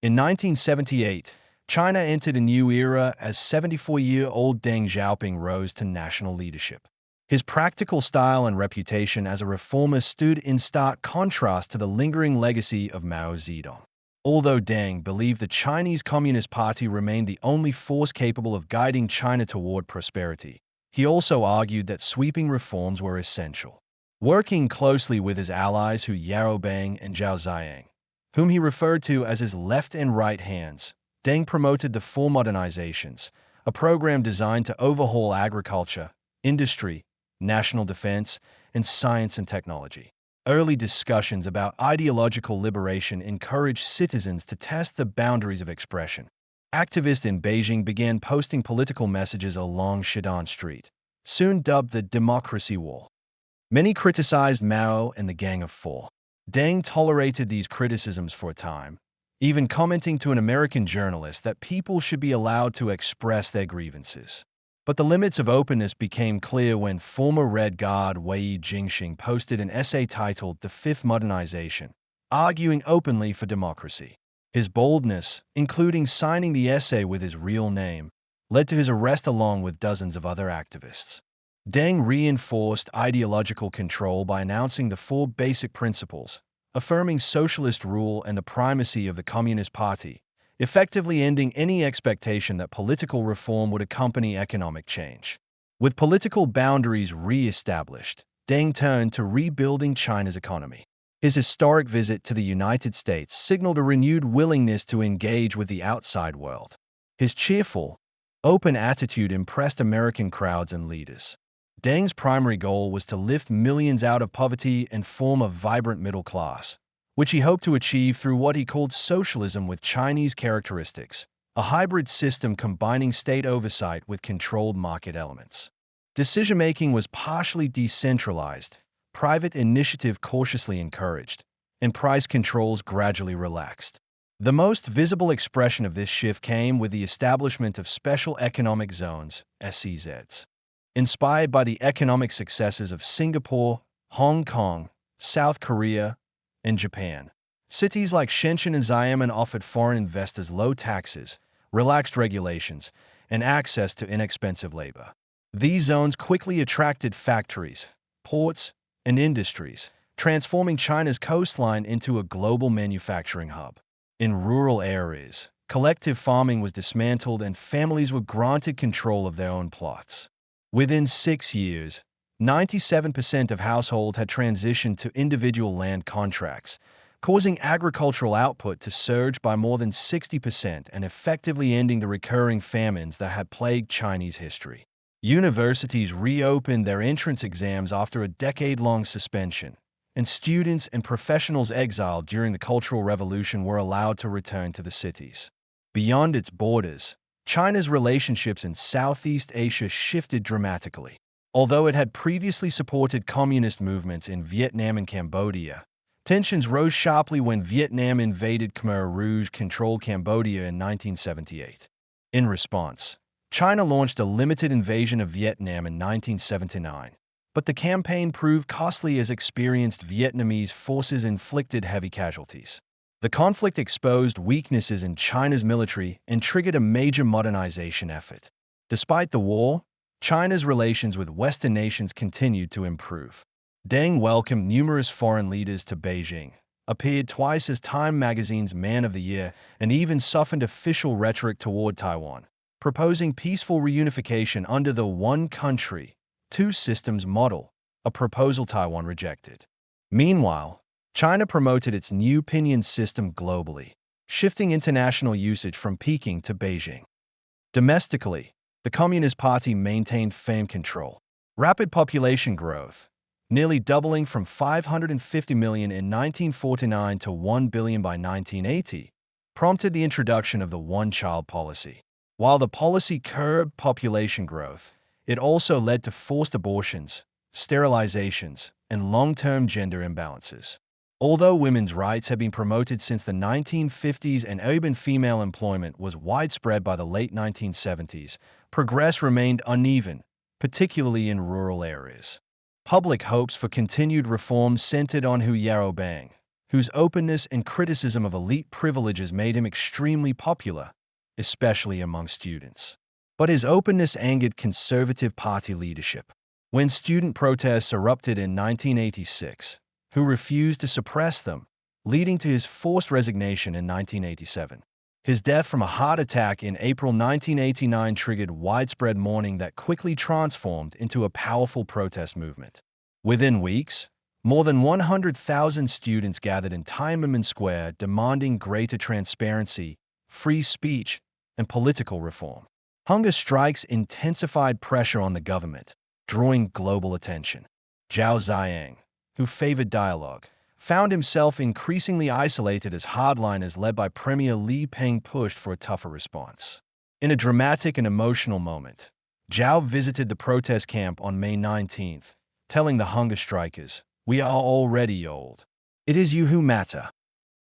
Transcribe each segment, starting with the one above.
In 1978, China entered a new era as 74-year-old Deng Xiaoping rose to national leadership. His practical style and reputation as a reformer stood in stark contrast to the lingering legacy of Mao Zedong. Although Deng believed the Chinese Communist Party remained the only force capable of guiding China toward prosperity, he also argued that sweeping reforms were essential. Working closely with his allies Hu Yaobang and Zhao Ziyang, whom he referred to as his left and right hands, Deng promoted the Four Modernizations, a program designed to overhaul agriculture, industry, national defense, and science and technology. Early discussions about ideological liberation encouraged citizens to test the boundaries of expression. Activists in Beijing began posting political messages along Shidan Street, soon dubbed the Democracy Wall. Many criticized Mao and the Gang of Four. Deng tolerated these criticisms for a time, even commenting to an American journalist that people should be allowed to express their grievances. But the limits of openness became clear when former Red Guard Wei Jingxing posted an essay titled The Fifth Modernization, arguing openly for democracy. His boldness, including signing the essay with his real name, led to his arrest along with dozens of other activists. Deng reinforced ideological control by announcing the four basic principles, affirming socialist rule and the primacy of the Communist Party, effectively ending any expectation that political reform would accompany economic change. With political boundaries re-established, Deng turned to rebuilding China's economy. His historic visit to the United States signaled a renewed willingness to engage with the outside world. His cheerful, open attitude impressed American crowds and leaders. Deng's primary goal was to lift millions out of poverty and form a vibrant middle class, which he hoped to achieve through what he called socialism with Chinese characteristics, a hybrid system combining state oversight with controlled market elements. Decision-making was partially decentralized, private initiative cautiously encouraged, and price controls gradually relaxed. The most visible expression of this shift came with the establishment of Special Economic Zones, SEZs. Inspired by the economic successes of Singapore, Hong Kong, South Korea, and Japan, cities like Shenzhen and Xiamen offered foreign investors low taxes, relaxed regulations, and access to inexpensive labor. These zones quickly attracted factories, ports, and industries, transforming China's coastline into a global manufacturing hub. In rural areas, collective farming was dismantled and families were granted control of their own plots. Within 6 years, 97% of households had transitioned to individual land contracts, causing agricultural output to surge by more than 60% and effectively ending the recurring famines that had plagued Chinese history. Universities reopened their entrance exams after a decade-long suspension, and students and professionals exiled during the Cultural Revolution were allowed to return to the cities. Beyond its borders, China's relationships in Southeast Asia shifted dramatically. Although it had previously supported communist movements in Vietnam and Cambodia, tensions rose sharply when Vietnam invaded Khmer Rouge-controlled Cambodia in 1978. In response, China launched a limited invasion of Vietnam in 1979, but the campaign proved costly as experienced Vietnamese forces inflicted heavy casualties. The conflict exposed weaknesses in China's military and triggered a major modernization effort. Despite the war, China's relations with Western nations continued to improve. Deng welcomed numerous foreign leaders to Beijing, appeared twice as Time magazine's Man of the Year, and even softened official rhetoric toward Taiwan, proposing peaceful reunification under the one country, two systems model, a proposal Taiwan rejected. Meanwhile, China promoted its new pinyin system globally, shifting international usage from Peking to Beijing. Domestically, the Communist Party maintained firm control. Rapid population growth, nearly doubling from 550 million in 1949 to 1 billion by 1980, prompted the introduction of the one-child policy. While the policy curbed population growth, it also led to forced abortions, sterilizations, and long-term gender imbalances. Although women's rights had been promoted since the 1950s and urban female employment was widespread by the late 1970s, progress remained uneven, particularly in rural areas. Public hopes for continued reform centered on Hu Yaobang, whose openness and criticism of elite privileges made him extremely popular, especially among students. But his openness angered Conservative Party leadership. When student protests erupted in 1986, Hu refused to suppress them, leading to his forced resignation in 1987. His death from a heart attack in April 1989 triggered widespread mourning that quickly transformed into a powerful protest movement. Within weeks, more than 100,000 students gathered in Tiananmen Square demanding greater transparency, free speech, and political reform. Hunger strikes intensified pressure on the government, drawing global attention. Zhao Ziyang, who favored dialogue, found himself increasingly isolated as hardliners led by Premier Li Peng pushed for a tougher response. In a dramatic and emotional moment, Zhao visited the protest camp on May 19th, telling the hunger strikers, "We are already old. It is you who matter."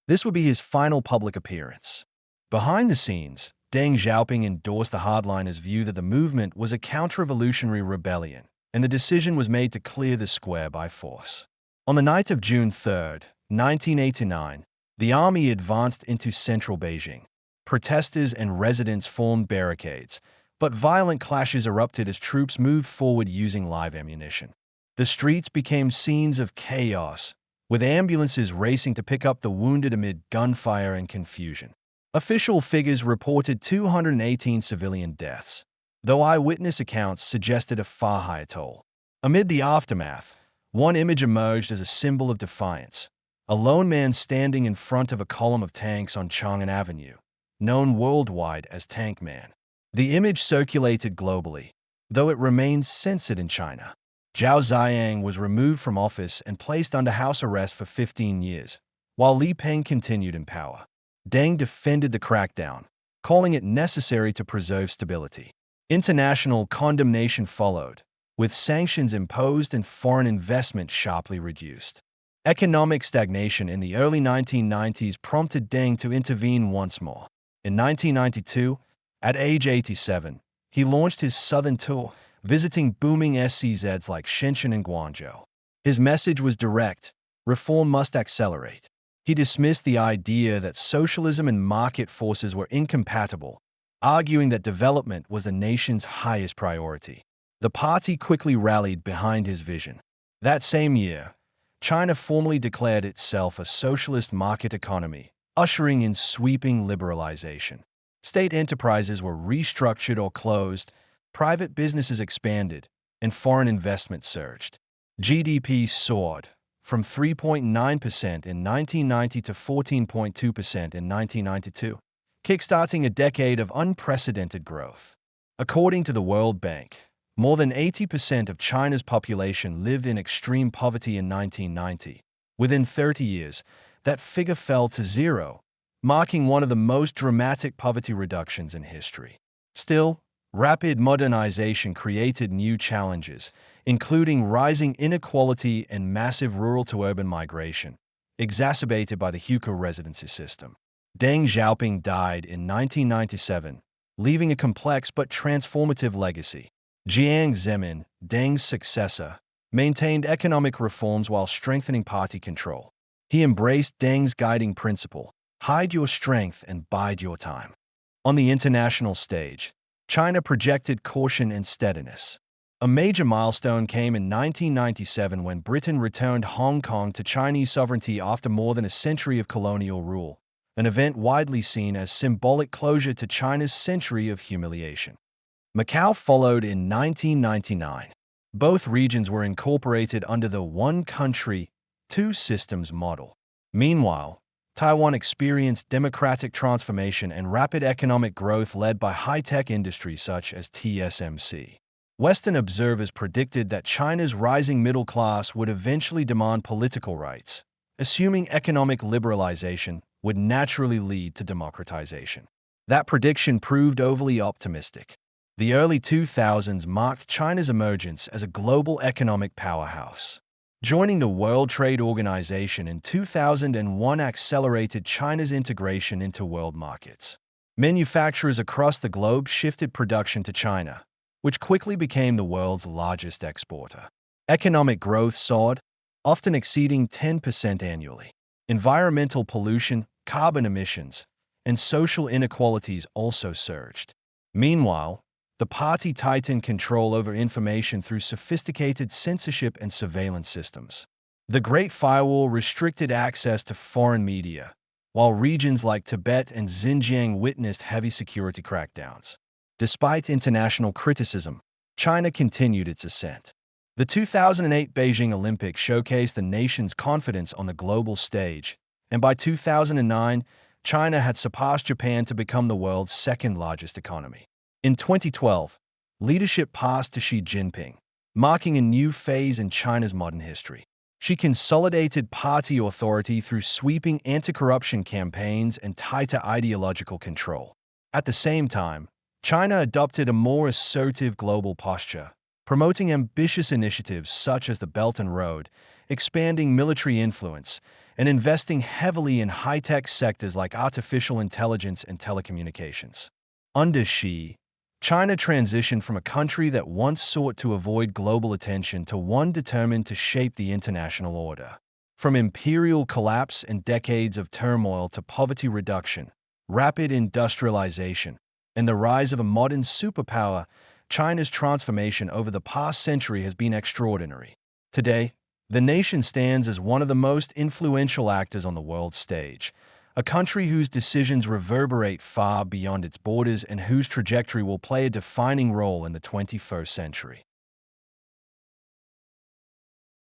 This would be his final public appearance. Behind the scenes, Deng Xiaoping endorsed the hardliners' view that the movement was a counter-revolutionary rebellion, and the decision was made to clear the square by force. On the night of June 3, 1989, the army advanced into central Beijing. Protesters and residents formed barricades, but violent clashes erupted as troops moved forward using live ammunition. The streets became scenes of chaos, with ambulances racing to pick up the wounded amid gunfire and confusion. Official figures reported 218 civilian deaths, though eyewitness accounts suggested a far higher toll. Amid the aftermath, one image emerged as a symbol of defiance: a lone man standing in front of a column of tanks on Chang'an Avenue, known worldwide as Tank Man. The image circulated globally, though it remains censored in China. Zhao Ziyang was removed from office and placed under house arrest for 15 years, while Li Peng continued in power. Deng defended the crackdown, calling it necessary to preserve stability. International condemnation followed, with sanctions imposed and foreign investment sharply reduced. Economic stagnation in the early 1990s prompted Deng to intervene once more. In 1992, at age 87, he launched his southern tour, visiting booming SCZs like Shenzhen and Guangzhou. His message was direct: reform must accelerate. He dismissed the idea that socialism and market forces were incompatible, arguing that development was the nation's highest priority. The party quickly rallied behind his vision. That same year, China formally declared itself a socialist market economy, ushering in sweeping liberalization. State enterprises were restructured or closed, private businesses expanded, and foreign investment surged. GDP soared from 3.9% in 1990 to 14.2% in 1992, kickstarting a decade of unprecedented growth. According to the World Bank, more than 80% of China's population lived in extreme poverty in 1990. Within 30 years, that figure fell to zero, marking one of the most dramatic poverty reductions in history. Still, rapid modernization created new challenges, including rising inequality and massive rural-to-urban migration, exacerbated by the hukou residency system. Deng Xiaoping died in 1997, leaving a complex but transformative legacy. Jiang Zemin, Deng's successor, maintained economic reforms while strengthening party control. He embraced Deng's guiding principle: hide your strength and bide your time. On the international stage, China projected caution and steadiness. A major milestone came in 1997 when Britain returned Hong Kong to Chinese sovereignty after more than a century of colonial rule, an event widely seen as symbolic closure to China's century of humiliation. Macau followed in 1999. Both regions were incorporated under the one country, two systems model. Meanwhile, Taiwan experienced democratic transformation and rapid economic growth led by high-tech industries such as TSMC. Western observers predicted that China's rising middle class would eventually demand political rights, assuming economic liberalization would naturally lead to democratization. That prediction proved overly optimistic. The early 2000s marked China's emergence as a global economic powerhouse. Joining the World Trade Organization in 2001 accelerated China's integration into world markets. Manufacturers across the globe shifted production to China, which quickly became the world's largest exporter. Economic growth soared, often exceeding 10% annually. Environmental pollution, carbon emissions, and social inequalities also surged. Meanwhile, the party tightened control over information through sophisticated censorship and surveillance systems. The Great Firewall restricted access to foreign media, while regions like Tibet and Xinjiang witnessed heavy security crackdowns. Despite international criticism, China continued its ascent. The 2008 Beijing Olympics showcased the nation's confidence on the global stage, and by 2009, China had surpassed Japan to become the world's second-largest economy. In 2012, leadership passed to Xi Jinping, marking a new phase in China's modern history. She consolidated party authority through sweeping anti-corruption campaigns and tighter ideological control. At the same time, China adopted a more assertive global posture, promoting ambitious initiatives such as the Belt and Road, expanding military influence, and investing heavily in high-tech sectors like artificial intelligence and telecommunications. Under Xi, China transitioned from a country that once sought to avoid global attention to one determined to shape the international order. From imperial collapse and decades of turmoil to poverty reduction, rapid industrialization, and the rise of a modern superpower, China's transformation over the past century has been extraordinary. Today, the nation stands as one of the most influential actors on the world stage, a country whose decisions reverberate far beyond its borders and whose trajectory will play a defining role in the 21st century.